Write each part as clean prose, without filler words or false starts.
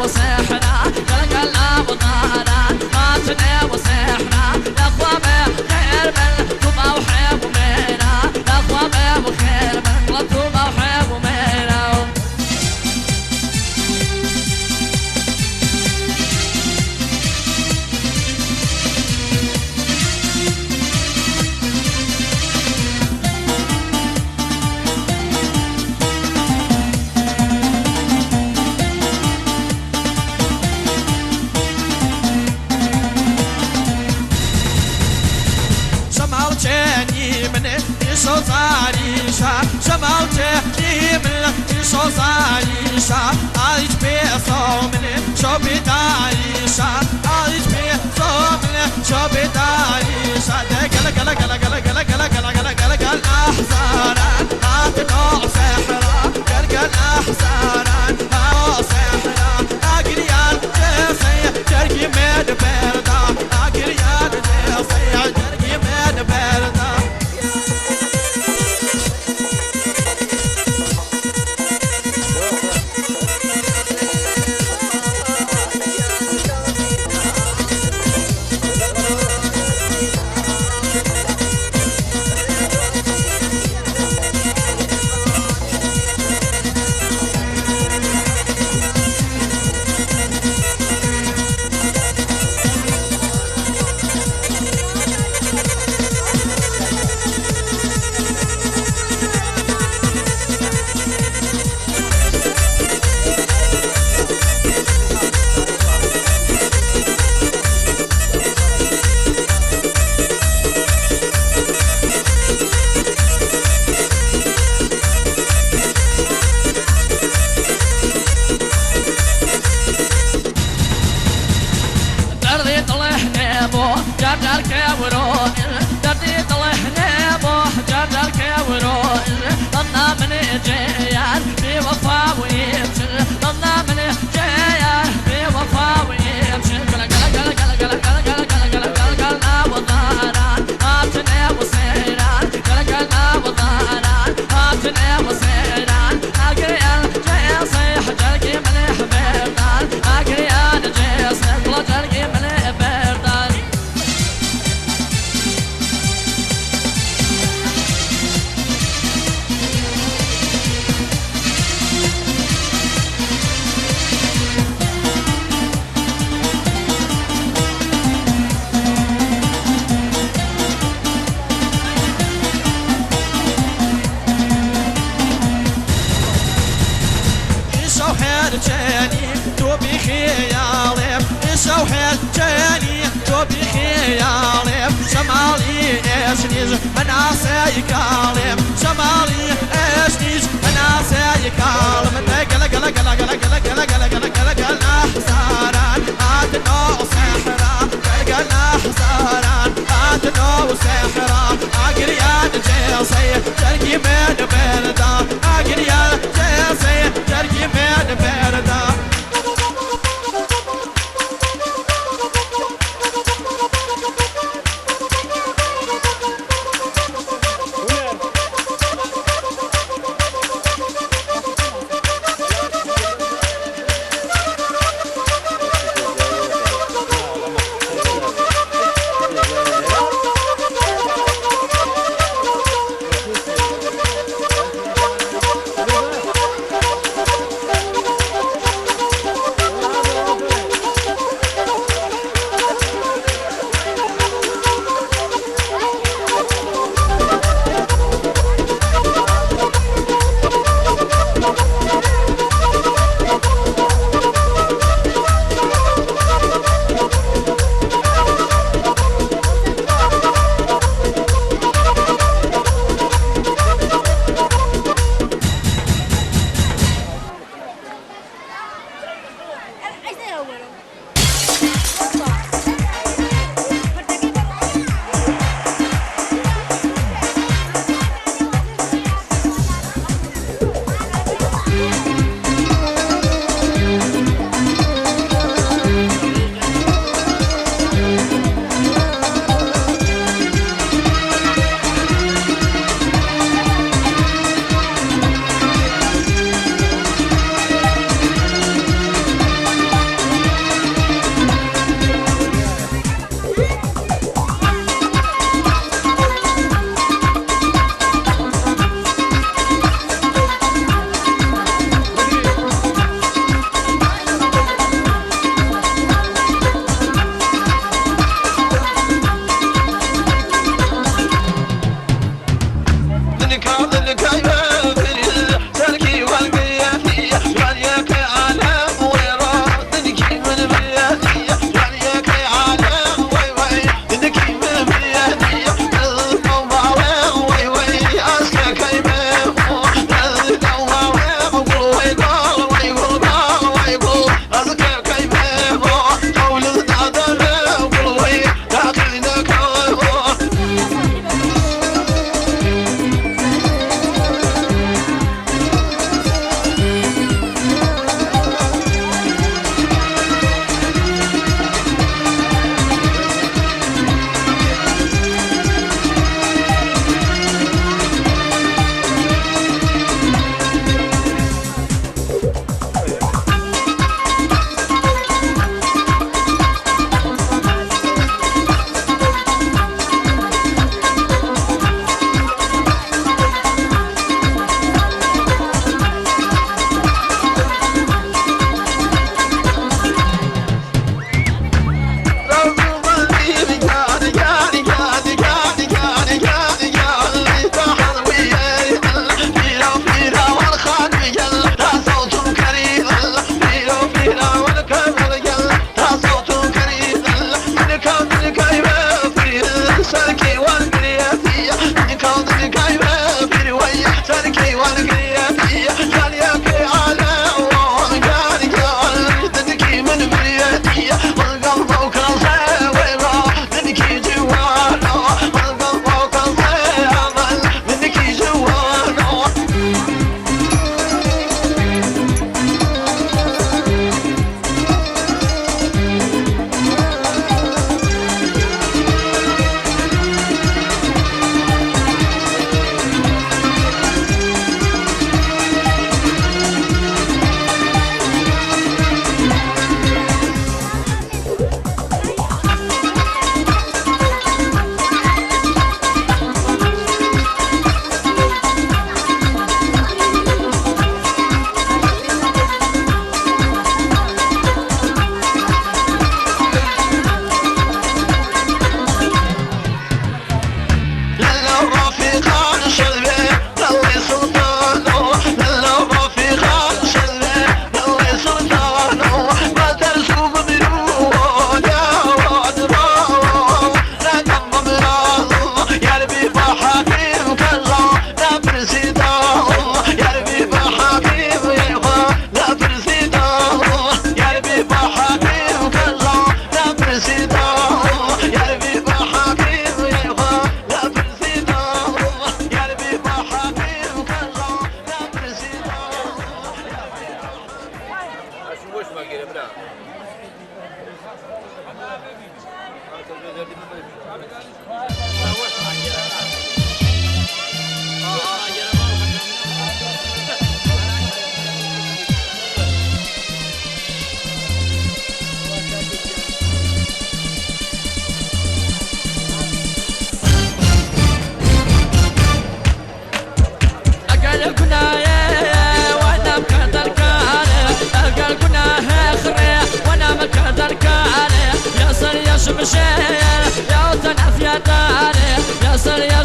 وسحنا قلقلنا وطارا ماتنا وسحنا نقوى بخير من توبة وحب ومينا نقوى بخير من توبة وحب ومينا شمالتني من يصوص عريشة شمالتني من يصوص عريشة عايش بصومن شو بتعيشة عايش بصومن شو بتعيشة قلا قلا قلا قلا قلا قلا قلا قلا قلا أحزانا ما تنوع سحرة قلا أحزانا ما سحرة أقريان جسي تركي من بردا أقريان جسي تركي من بردا جردر كورون دردي طلعنا بوح جردر كورون ضلنا من جيان بوفا ويمشي ضلنا من جيان بوفا ويمشي قلا قلا قلا قلا قلا قلا قلا قلا قلا قلا وضاران هاتنا وسيران قلا قلا وضاران هاتنا وسيران اقريان جاي صيح جرقي ملح بردان اقريان جاي صيح جرقي ملح بردان جاني تو بخيالي سوحل جاني تو بخيالي شمالي اسنيز انا سايكالي شمالي اسنيز انا سايكالي قلا قلا قلا قلا قلا قلا قلا قلا قلا قلا حزاران ادنو سحرا قلا حزاران ادنو سحرا اقريان جيسي تركي من بردا اقريان جيسي تركي من بردا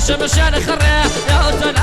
شمشان خريح يا